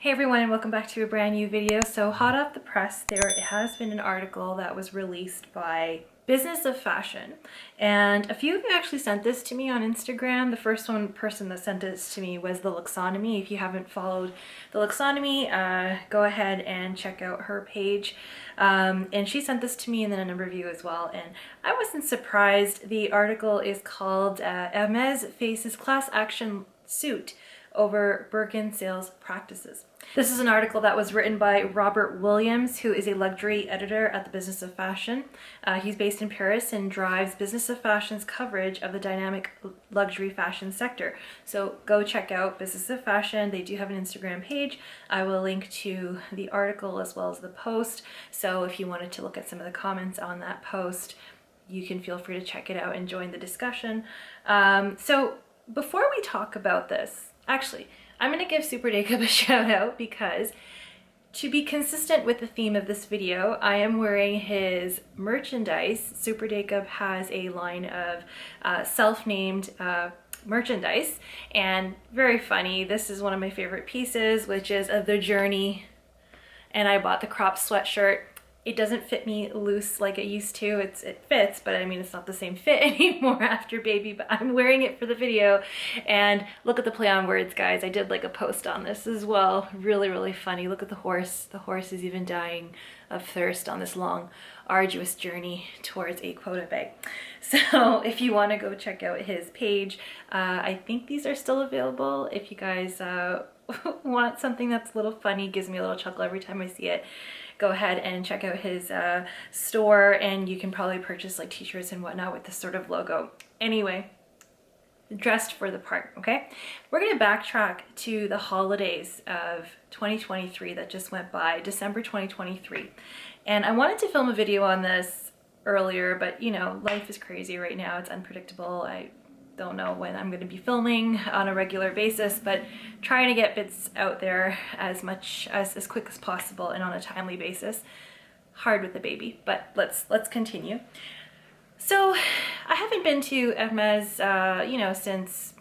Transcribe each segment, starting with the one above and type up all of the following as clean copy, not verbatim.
Hey everyone, and welcome back to a brand new video. So hot off the press, there has been an article that was released by Business of Fashion, and a few of you actually sent this to me on Instagram. The first person that sent this to me was the Luxonomy. If you haven't followed the Luxonomy, go ahead and check out her page. And she sent this to me, and then a number of you as well, and I wasn't surprised. The article is called Hermes faces class action suit over Birkin sales practices. This is an article that was written by Robert Williams, who is a luxury editor at the Business of Fashion. He's based in Paris and drives Business of Fashion's coverage of the dynamic luxury fashion sector. So go check out Business of Fashion. They do have an Instagram page. I will link to the article as well as the post. So if you wanted to look at some of the comments on that post, you can feel free to check it out and join the discussion. So before we talk about this, actually, I'm going to give Super Jacob a shout out because to be consistent with the theme of this video, I am wearing his merchandise. Super Jacob has a line of self-named merchandise, and very funny. This is one of my favorite pieces, which is of The Journey, and I bought the crop sweatshirt. It doesn't fit me loose like it used to. It fits, but I mean, it's not the same fit anymore after baby, but I'm wearing it for the video. And look at the play on words, guys. I did like a post on this as well. Really, really funny. Look at the horse. The horse is even dying of thirst on this long, arduous journey towards a quota bag. So if you want to go check out his page, I think these are still available. If you guys want something that's a little funny, gives me a little chuckle every time I see it, go ahead and check out his store, and you can probably purchase like t-shirts and whatnot with this sort of logo. Anyway, dressed for the part, okay? We're gonna backtrack to the holidays of 2023 that just went by, December 2023. And I wanted to film a video on this earlier, but you know, life is crazy right now. It's unpredictable. I don't know when I'm going to be filming on a regular basis, but trying to get bits out there as quick as possible and on a timely basis. Hard with the baby, but let's continue. So I haven't been to Hermes, since,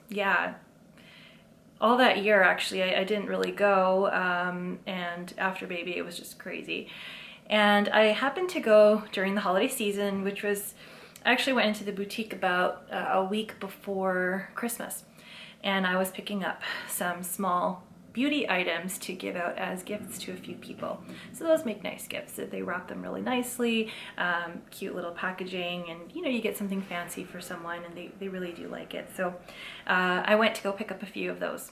all that year actually. I didn't really go, and after baby it was just crazy. And I happened to go during the holiday season, which was, I actually went into the boutique about a week before Christmas, and I was picking up some small beauty items to give out as gifts to a few people. So those make nice gifts. They wrap them really nicely, cute little packaging, and you get something fancy for someone, and they really do like it. So I went to go pick up a few of those.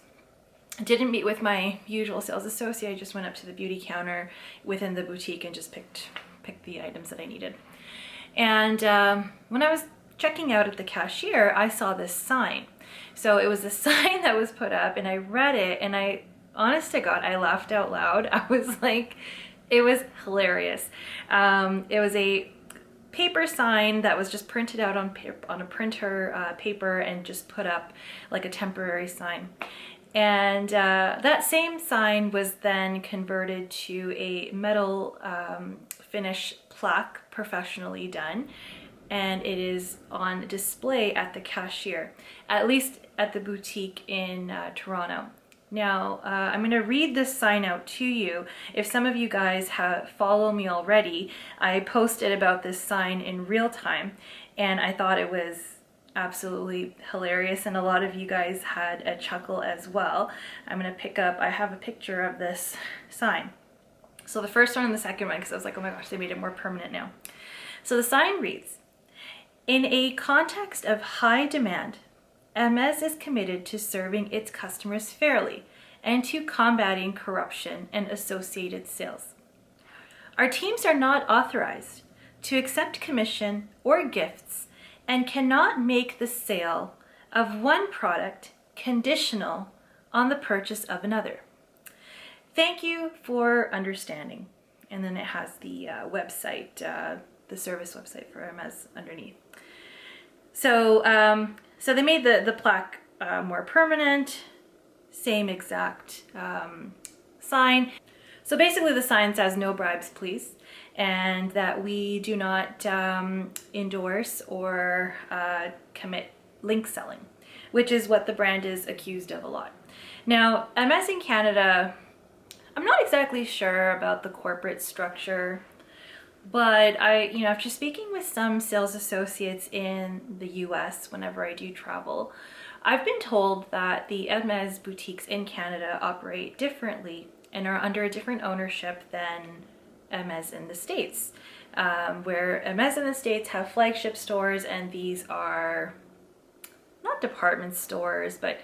Didn't meet with my usual sales associate. I just went up to the beauty counter within the boutique and just picked the items that I needed. And when I was checking out at the cashier, I saw this sign. So it was a sign that was put up, and I read it, and honest to God, I laughed out loud. I was like, it was hilarious. It was a paper sign that was just printed out on a printer paper and just put up like a temporary sign. And that same sign was then converted to a metal finish plaque, professionally done, and it is on display at the cashier, at least at the boutique in Toronto. Now, I'm going to read this sign out to you. If some of you guys follow me already, I posted about this sign in real time, and I thought it was absolutely hilarious, and a lot of you guys had a chuckle as well. I'm going to pick up, I have a picture of this sign. So the first one and the second one, because I was like, oh my gosh, they made it more permanent now. So the sign reads, "In a context of high demand, Hermes is committed to serving its customers fairly and to combating corruption and associated sales. Our teams are not authorized to accept commission or gifts and cannot make the sale of one product conditional on the purchase of another. Thank you for understanding." And then it has the website, the service website for Hermes underneath. So, so they made the plaque more permanent, same exact sign. So basically the sign says "No bribes, please," and that we do not endorse or commit link selling, which is what the brand is accused of a lot. Now, Hermes in Canada exactly sure about the corporate structure, but after speaking with some sales associates in the US whenever I do travel, I've been told that the Hermes boutiques in Canada operate differently and are under a different ownership than Hermes in the States, where Hermes in the States have flagship stores, and these are not department stores, but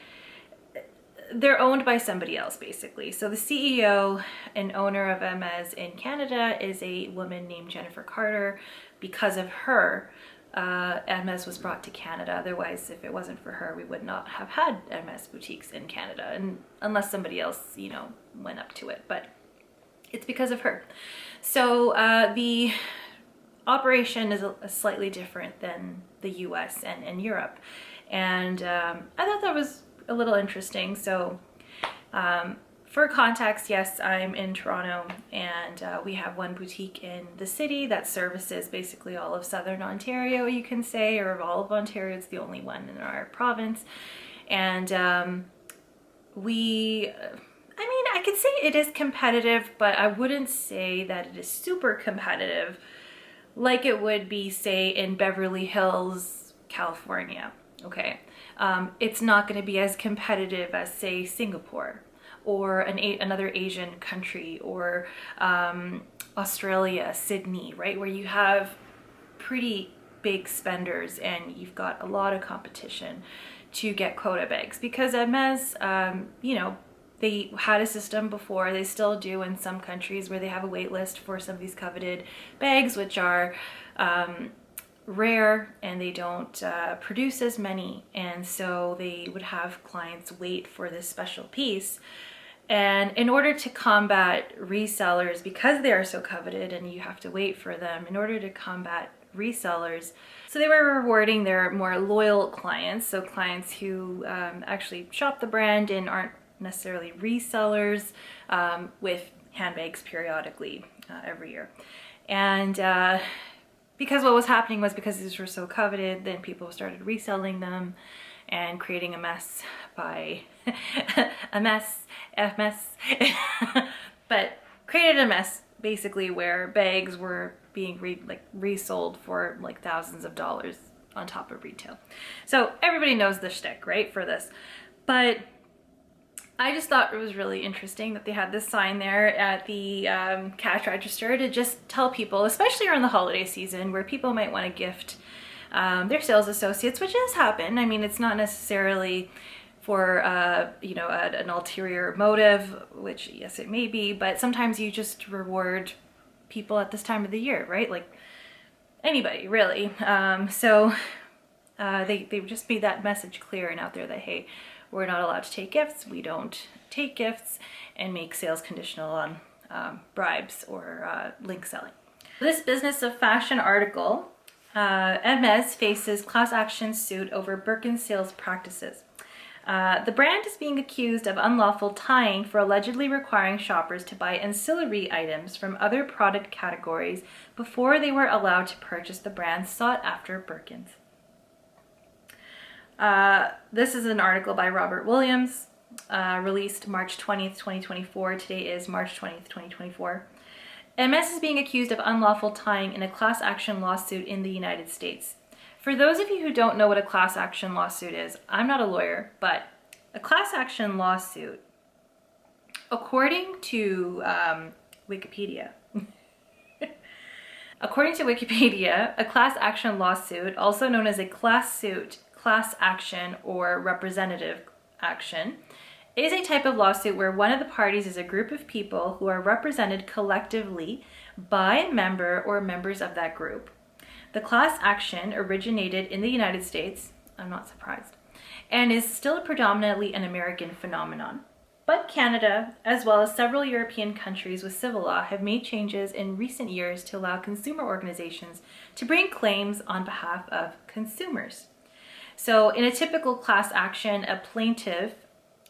they're owned by somebody else basically. So the CEO and owner of Hermes in Canada is a woman named Jennifer Carter. Because of her, Hermes was brought to Canada. Otherwise, if it wasn't for her, we would not have had Hermes boutiques in Canada, and unless somebody else, went up to it. But it's because of her. So the operation is slightly different than the US and Europe. And I thought that was a little interesting. So for context, yes, I'm in Toronto, and we have one boutique in the city that services basically all of Southern Ontario, you can say, or all of Ontario. It's the only one in our province. And I could say it is competitive, but I wouldn't say that it is super competitive like it would be, say, in Beverly Hills, California. Okay. It's not going to be as competitive as, say, Singapore or another Asian country, or Australia, Sydney, right? Where you have pretty big spenders and you've got a lot of competition to get quota bags. Because Hermes, they had a system before, they still do in some countries, where they have a wait list for some of these coveted bags, which are rare, and they don't produce as many, and so they would have clients wait for this special piece. And in order to combat resellers, because they are so coveted and you have to wait for them, in order to combat resellers, so they were rewarding their more loyal clients, so clients who actually shop the brand and aren't necessarily resellers, with handbags periodically every year. And because what was happening was, because these were so coveted, then people started reselling them and creating a mess but created a mess basically, where bags were being resold for like thousands of dollars on top of retail. So everybody knows the shtick, right, for this. But I just thought it was really interesting that they had this sign there at the cash register to just tell people, especially around the holiday season, where people might want to gift their sales associates, which does happen. I mean, it's not necessarily for an ulterior motive, which yes, it may be, but sometimes you just reward people at this time of the year, right? Like anybody, really. So they just made that message clear and out there that, hey, we're not allowed to take gifts. We don't take gifts and make sales conditional on bribes or link selling. This business of fashion article, Hermes faces class action suit over Birkin sales practices. The brand is being accused of unlawful tying for allegedly requiring shoppers to buy ancillary items from other product categories before they were allowed to purchase the brand's sought-after Birkins. This is an article by Robert Williams, released March 20th, 2024. Today is March 20th, 2024. Hermes is being accused of unlawful tying in a class action lawsuit in the United States. For those of you who don't know what a class action lawsuit is, I'm not a lawyer, but a class action lawsuit, according to Wikipedia, a class action lawsuit, also known as a class suit, class action, or representative action, is a type of lawsuit where one of the parties is a group of people who are represented collectively by a member or members of that group. The class action originated in the United States, I'm not surprised, and is still predominantly an American phenomenon. But Canada, as well as several European countries with civil law, have made changes in recent years to allow consumer organizations to bring claims on behalf of consumers. So in a typical class action, a plaintiff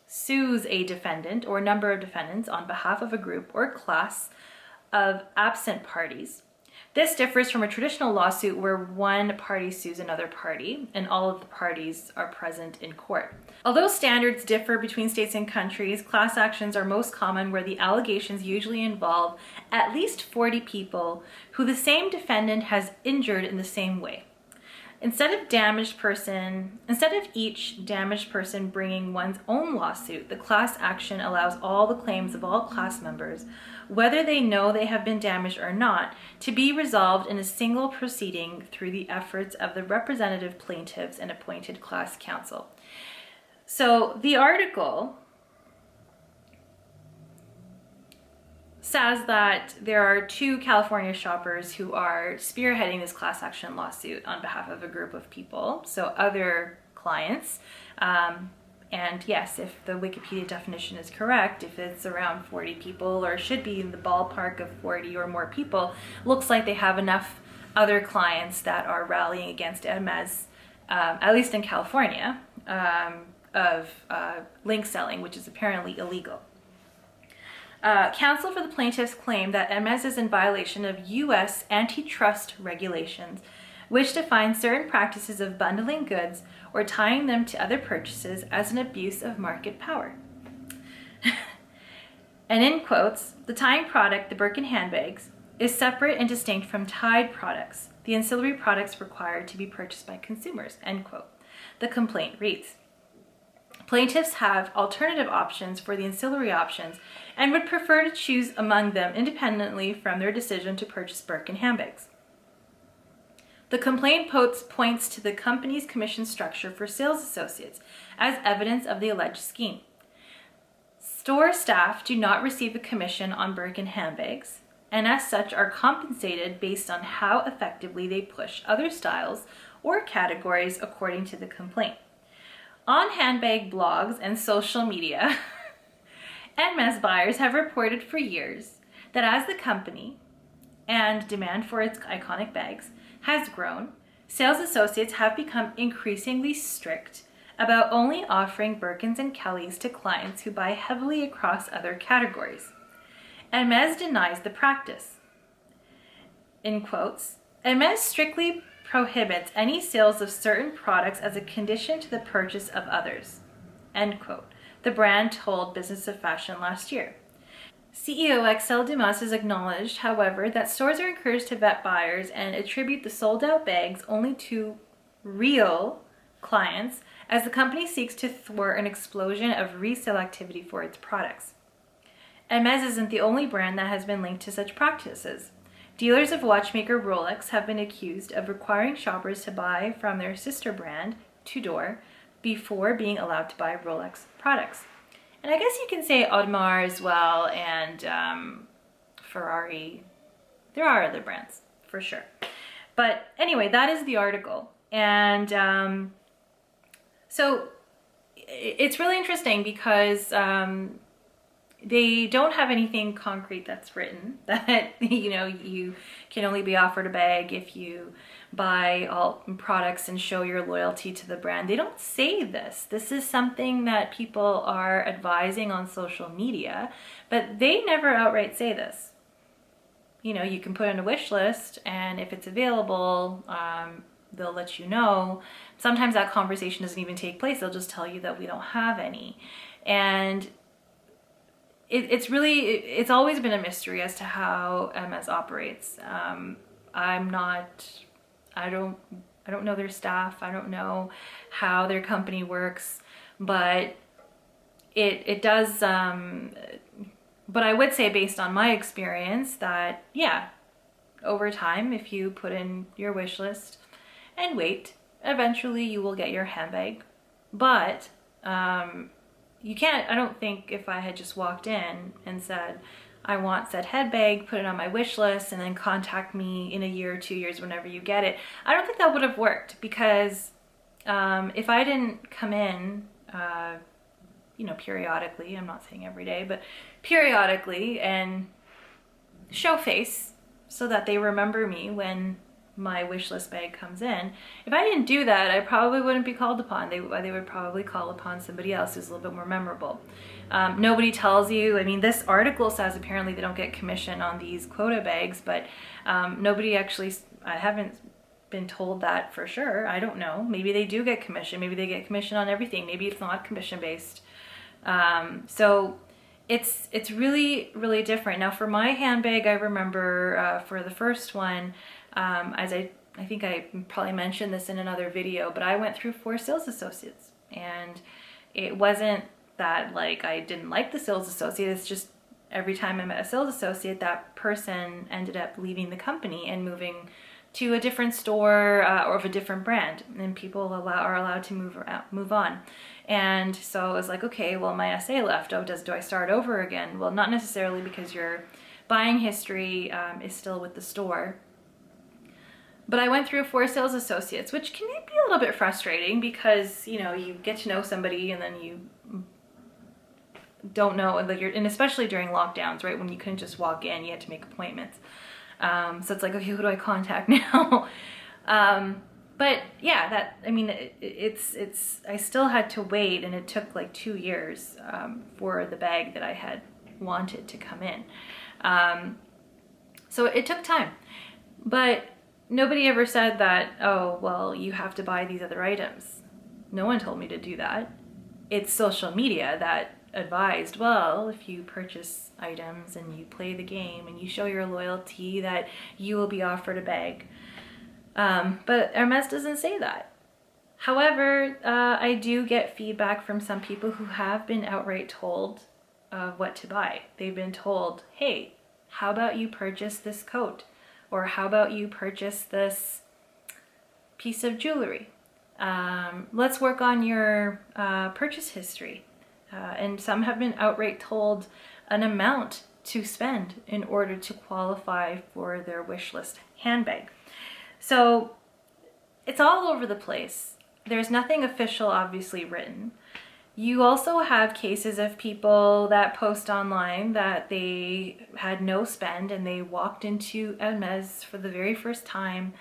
sues a defendant or a number of defendants on behalf of a group or class of absent parties This differs from a traditional lawsuit where one party sues another party and all of the parties are present in court. Although standards differ between states and countries, class actions are most common where the allegations usually involve at least 40 people who the same defendant has injured in the same way. Instead of each damaged person bringing one's own lawsuit, the class action allows all the claims of all class members, whether they know they have been damaged or not, to be resolved in a single proceeding through the efforts of the representative plaintiffs and appointed class counsel. So the article says that there are 2 California shoppers who are spearheading this class action lawsuit on behalf of a group of people, so other clients. And yes, if the Wikipedia definition is correct, if it's around 40 people or should be in the ballpark of 40 or more people, looks like they have enough other clients that are rallying against Hermes, at least in California, of link selling, which is apparently illegal. Counsel for the plaintiffs claim that Hermes is in violation of U.S. antitrust regulations, which define certain practices of bundling goods or tying them to other purchases as an abuse of market power. And in quotes, the tying product, the Birkin handbags, is separate and distinct from tied products, the ancillary products required to be purchased by consumers, end quote. The complaint reads, plaintiffs have alternative options for the ancillary options and would prefer to choose among them independently from their decision to purchase Birkin handbags. The complaint points to the company's commission structure for sales associates as evidence of the alleged scheme. Store staff do not receive a commission on Birkin handbags, and as such are compensated based on how effectively they push other styles or categories according to the complaint. On handbag blogs and social media, Hermes buyers have reported for years that as the company and demand for its iconic bags has grown, sales associates have become increasingly strict about only offering Birkins and Kellys to clients who buy heavily across other categories. Hermes denies the practice. In quotes, Hermes strictly prohibits any sales of certain products as a condition to the purchase of others, end quote, the brand told Business of Fashion last year. CEO Axel Dumas has acknowledged, however, that stores are encouraged to vet buyers and attribute the sold-out bags only to real clients as the company seeks to thwart an explosion of resale activity for its products. Hermes isn't the only brand that has been linked to such practices. Dealers of watchmaker Rolex have been accused of requiring shoppers to buy from their sister brand, Tudor, before being allowed to buy Rolex products. And I guess you can say Audemars as well, and Ferrari. There are other brands, for sure. But anyway, that is the article. And so it's really interesting because they don't have anything concrete that's written that, you know, you can only be offered a bag if you buy all products and show your loyalty to the brand. They don't say this. This is something that people are advising on social media, but they never outright say this. You know, you can put in a wish list, and if it's available, they'll let you know. Sometimes that conversation doesn't even take place. They'll just tell you that we don't have any. And it's always been a mystery as to how Hermes operates. I don't know their staff. I don't know how their company works, but it does, but I would say based on my experience that, yeah, over time, if you put in your wish list and wait, eventually you will get your handbag. But you can't, I don't think if I had just walked in and said, I want said handbag, put it on my wish list, and then contact me in a year or 2 years whenever you get it. I don't think that would have worked, because if I didn't come in, you know, periodically, I'm not saying every day, but periodically, and show face so that they remember me when my wish list bag comes in. If I didn't do that, I probably wouldn't be called upon. They would probably call upon somebody else who's a little bit more memorable. Nobody tells you. I mean, this article says apparently they don't get commission on these quota bags, but nobody actually, I haven't been told that for sure. I don't know. Maybe they do get commission. Maybe they get commission on everything. Maybe it's not commission based. So it's really, really different. Now for my handbag, I remember for the first one, as I think I probably mentioned this in another video, but I went through 4 sales associates, and it wasn't that like I didn't like the sales associate. It's just every time I met a sales associate, that person ended up leaving the company and moving to a different store or of a different brand, and people are allowed to move on. And so I was like, okay, well, my SA left. Oh, do I start over again? Well, not necessarily, because your buying history is still with the store. But I went through 4 sales associates, which can be a little bit frustrating because, you know, you get to know somebody and then you don't know, like and especially during lockdowns, right, when you couldn't just walk in, you had to make appointments. So it's like, okay, who do I contact now? But yeah, I mean, I still had to wait, and it took like 2 years for the bag that I had wanted to come in. So it took time, but nobody ever said that, oh, well, you have to buy these other items. No one told me to do that. It's social media that advised, well, if you purchase items and you play the game and you show your loyalty, that you will be offered a bag. But Hermes doesn't say that. However, I do get feedback from some people who have been outright told what to buy. They've been told, hey, how about you purchase this coat? Or how about you purchase this piece of jewelry? Let's work on your purchase history. And some have been outright told an amount to spend in order to qualify for their wish list handbag. So it's all over the place. There's nothing official, obviously, written. You also have cases of people that post online that they had no spend and they walked into Hermes for the very first time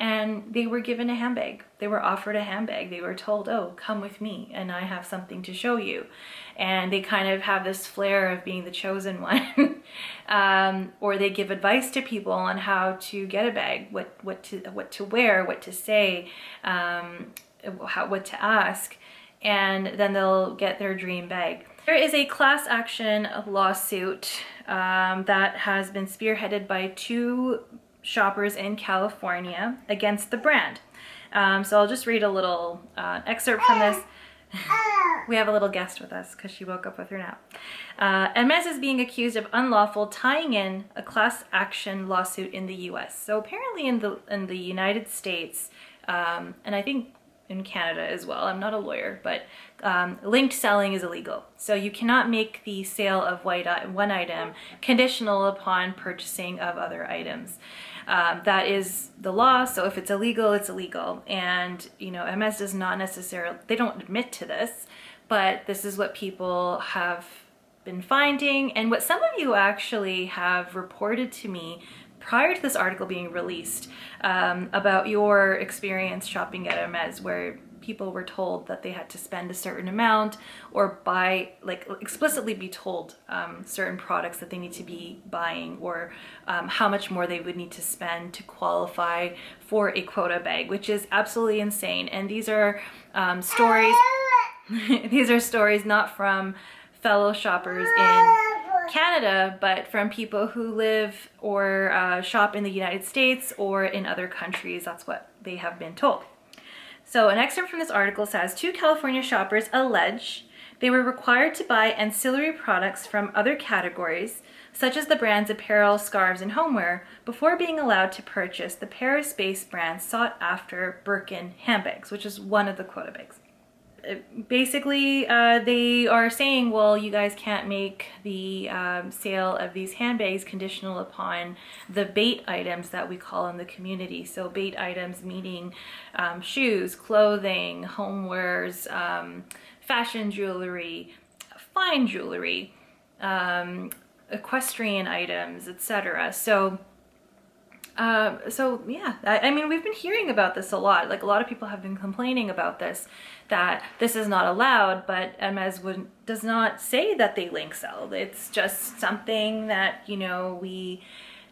and they were given a handbag. They were offered a handbag. They were told, oh, come with me and I have something to show you. And they kind of have this flair of being the chosen one. Or they give advice to people on how to get a bag, what to wear, what to say, what to ask. And then they'll get their dream bag. There is a class action lawsuit that has been spearheaded by 2 shoppers in California against the brand. So I'll just read a little excerpt from this. We have a little guest with us because she woke up with her nap. Hermes is being accused of unlawful tying in a class action lawsuit in the U.S. So apparently in the United States, and I think in Canada as well, I'm not a lawyer, but linked selling is illegal. So you cannot make the sale of one item conditional upon purchasing of other items. That is the law, so if it's illegal, it's illegal. And, you know, Hermes does not necessarily, they don't admit to this, but this is what people have been finding, and what some of you actually have reported to me prior to this article being released about your experience shopping at Hermes, where people were told that they had to spend a certain amount or buy, like explicitly be told certain products that they need to be buying, or how much more they would need to spend to qualify for a quota bag, which is absolutely insane. And these are stories, these are stories not from fellow shoppers in Canada, but from people who live or shop in the United States or in other countries. That's what they have been told. So an excerpt from this article says, 2 California shoppers allege they were required to buy ancillary products from other categories, such as the brand's apparel, scarves, and homeware, before being allowed to purchase the Paris-based brand's sought-after Birkin handbags, which is one of the quota bags. Basically, they are saying, well, you guys can't make the sale of these handbags conditional upon the bait items that we call in the community. So bait items meaning shoes, clothing, homewares, fashion jewelry, fine jewelry, equestrian items, etc. So So yeah, I mean, we've been hearing about this a lot. Like a lot of people have been complaining about this, that this is not allowed, but Hermes does not say that they link sell. It's just something that, you know, we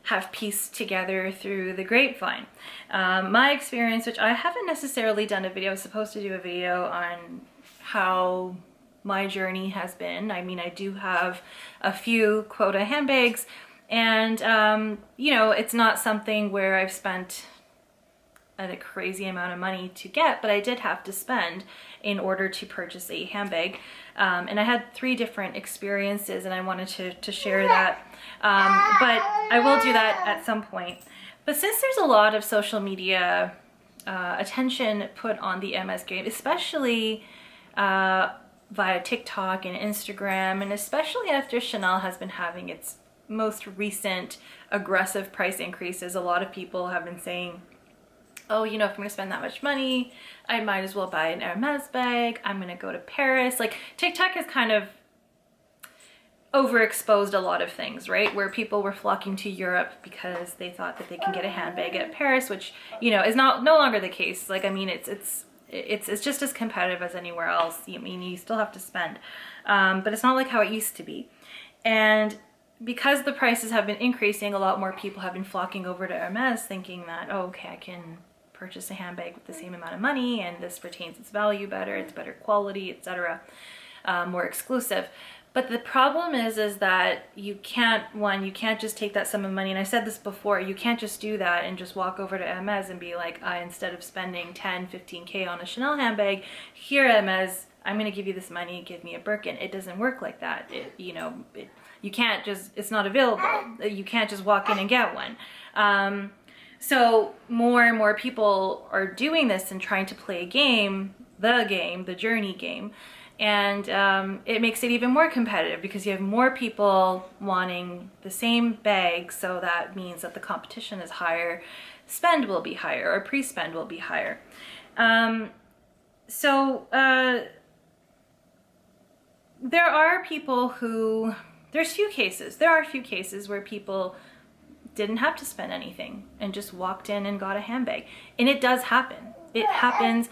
have pieced together through the grapevine. My experience, which I haven't necessarily done a video, I was supposed to do a video on how my journey has been. I mean, I do have a few quota handbags, and you know, it's not something where I've spent a crazy amount of money to get, but I did have to spend in order to purchase a handbag. And I had 3 different experiences, and I wanted to share that. But I will do that at some point. But since there's a lot of social media attention put on the MS game, especially via TikTok and Instagram, and especially after Chanel has been having its most recent aggressive price increases, a lot of people have been saying, oh, you know, if I'm gonna spend that much money, I might as well buy an Hermes bag. I'm gonna go to Paris. Like, TikTok has kind of overexposed a lot of things, right? Where people were flocking to Europe because they thought that they can get a handbag at Paris, which, you know, is no longer the case. Like, I mean, it's just as competitive as anywhere else. I mean, you still have to spend, but it's not like how it used to be. And because the prices have been increasing, a lot more people have been flocking over to Hermes thinking that, oh, okay, I can purchase a handbag with the same amount of money and this retains its value better, it's better quality, etc., more exclusive. But the problem is that you can't just take that sum of money, and I said this before, you can't just do that and just walk over to Hermes and be like, instead of spending 10, 15K on a Chanel handbag, here Hermes, I'm gonna give you this money, give me a Birkin. It doesn't work like that. You can't just, it's not available. You can't just walk in and get one. So more and more people are doing this and trying to play a game, the journey game. And it makes it even more competitive because you have more people wanting the same bag, so that means that the competition is higher, spend will be higher, or pre-spend will be higher. There are people who, there are a few cases where people didn't have to spend anything and just walked in and got a handbag. And it does happen. It happens.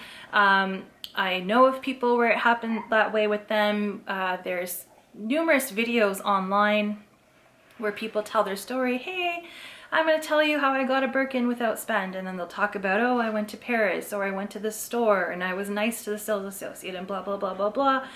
I know of people where it happened that way with them. There's numerous videos online where people tell their story. Hey, I'm going to tell you how I got a Birkin without spend. And then they'll talk about, oh, I went to Paris, or I went to this store and I was nice to the sales associate and blah, blah, blah, blah, blah.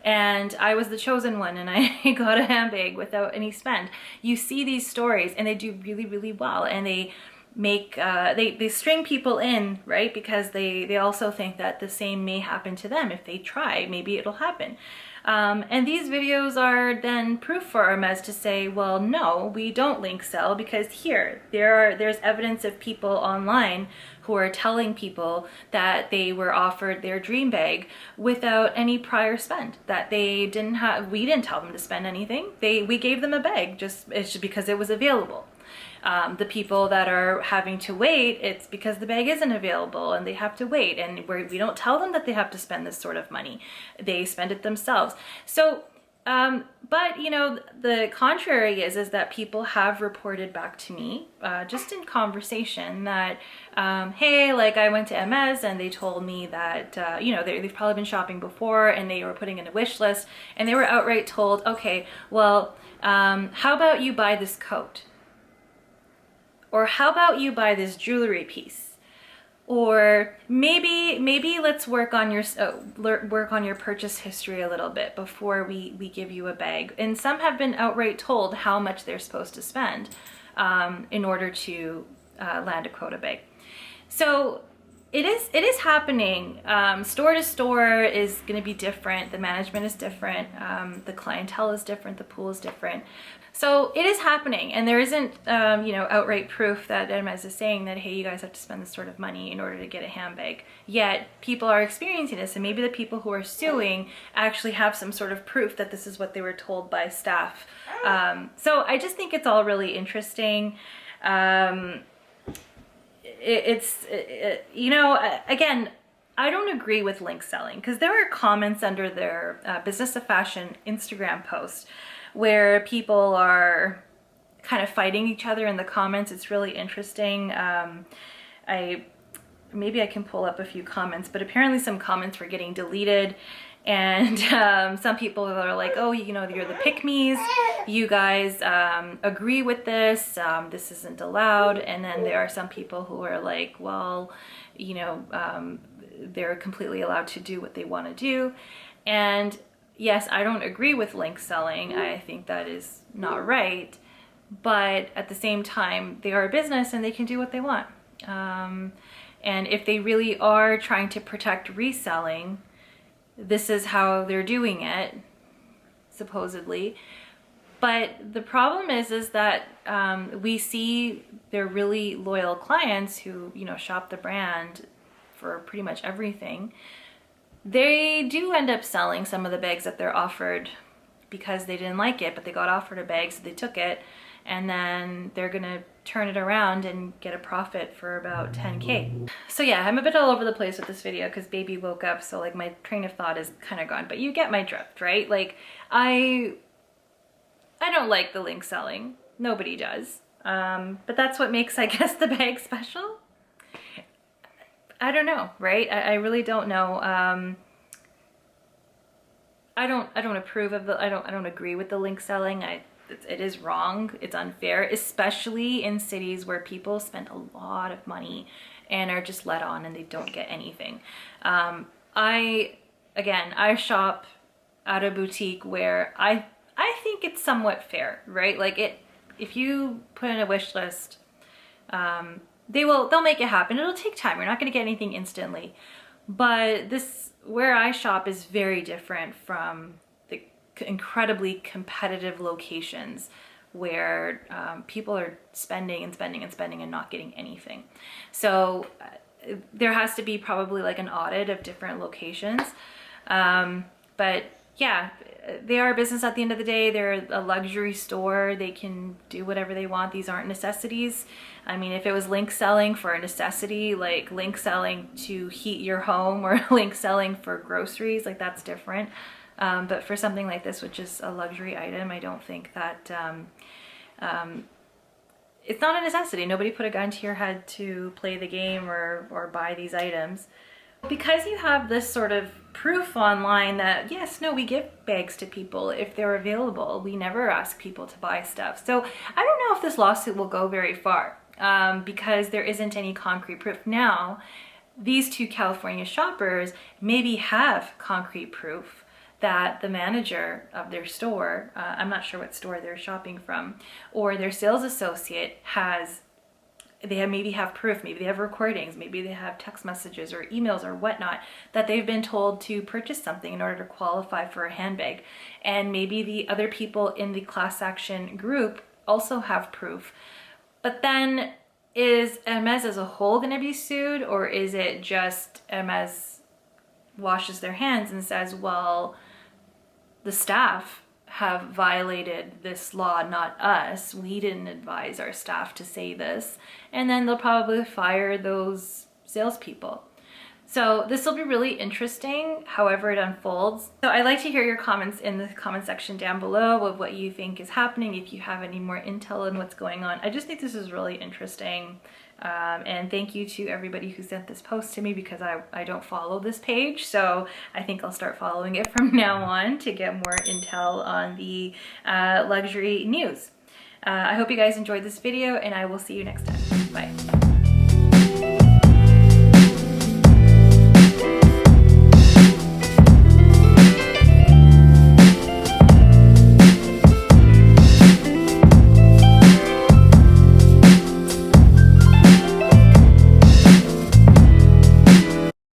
And I was the chosen one and I got a handbag without any spend. You see these stories and they do really, really well. And they make, they string people in, right? Because they also think that the same may happen to them. If they try, maybe it'll happen. And these videos are then proof for Hermes to say, well, no, we don't link sell, because there's evidence of people online who are telling people that they were offered their dream bag without any prior spend, that we didn't tell them to spend anything. We gave them a bag, it's just because it was available. The people that are having to wait, it's because the bag isn't available and they have to wait, and we don't tell them that they have to spend this sort of money. They spend it themselves. So, but you know, the contrary is that people have reported back to me, just in conversation, that, hey, like I went to Hermes and they told me that, you know, they've probably been shopping before and they were putting in a wish list and they were outright told, okay, well, how about you buy this coat? Or how about you buy this jewelry piece? Or maybe let's work on your purchase history a little bit before we give you a bag. And some have been outright told how much they're supposed to spend in order to land a quota bag. So it is happening. Store to store is going to be different. The management is different. The clientele is different. The pool is different. So it is happening, and there isn't, you know, outright proof that Hermes is saying that, hey, you guys have to spend this sort of money in order to get a handbag. Yet people are experiencing this, and maybe the people who are suing actually have some sort of proof that this is what they were told by staff. So I just think it's all really interesting. You know, again, I don't agree with link selling, because there are comments under their Business of Fashion Instagram post where people are kind of fighting each other in the comments. It's really interesting. Maybe I can pull up a few comments, but apparently some comments were getting deleted, and some people are like, oh, you know, you're the pick-me's, you guys agree with this, this isn't allowed. And then there are some people who are like, well, you know, they're completely allowed to do what they want to do. And yes, I don't agree with link selling. I think that is not right, but at the same time, they are a business and they can do what they want. And if they really are trying to protect reselling, this is how they're doing it, supposedly. But the problem is that we see their really loyal clients who, you know, shop the brand for pretty much everything. They do end up selling some of the bags that they're offered because they didn't like it, but they got offered a bag, so they took it, and then they're gonna turn it around and get a profit for about 10K. So yeah, I'm a bit all over the place with this video because baby woke up, so like my train of thought is kind of gone, but you get my drift, right? Like I don't like the link selling. Nobody does. But that's what makes, I guess, the bag special. I don't know, right? I really don't know. I don't approve of the, I don't agree with the link selling. It is wrong. It's unfair, especially in cities where people spend a lot of money and are just let on and they don't get anything. I shop at a boutique where I think it's somewhat fair, right? Like if you put in a wish list, they'll make it happen. It'll take time. You're not going to get anything instantly. But where I shop is very different from the incredibly competitive locations where people are spending and spending and spending and not getting anything. So there has to be probably like an audit of different locations. But yeah, they are a business at the end of the day. They're a luxury store. They can do whatever they want. These aren't necessities. I mean, if it was link selling for a necessity, like link selling to heat your home or link selling for groceries, like that's different. But for something like this, which is a luxury item, I don't think that it's not a necessity. Nobody put a gun to your head to play the game or buy these items. Because you have this sort of proof online that, yes, no, we give bags to people if they're available. We never ask people to buy stuff. So I don't know if this lawsuit will go very far because there isn't any concrete proof. Now, these two California shoppers maybe have concrete proof that the manager of their store, I'm not sure what store they're shopping from, or their sales associate maybe have proof, maybe they have recordings, maybe they have text messages or emails or whatnot that they've been told to purchase something in order to qualify for a handbag. And maybe the other people in the class action group also have proof. But then is Hermes as a whole going to be sued, or is it just Hermes washes their hands and says, well, the staff have violated this law, not us. We didn't advise our staff to say this. And then they'll probably fire those salespeople. So this will be really interesting, however it unfolds. So I'd like to hear your comments in the comment section down below of what you think is happening, if you have any more intel on what's going on. I just think this is really interesting. And thank you to everybody who sent this post to me, because I don't follow this page, so I think I'll start following it from now on to get more intel on the luxury news. I hope you guys enjoyed this video, and I will see you next time. Bye.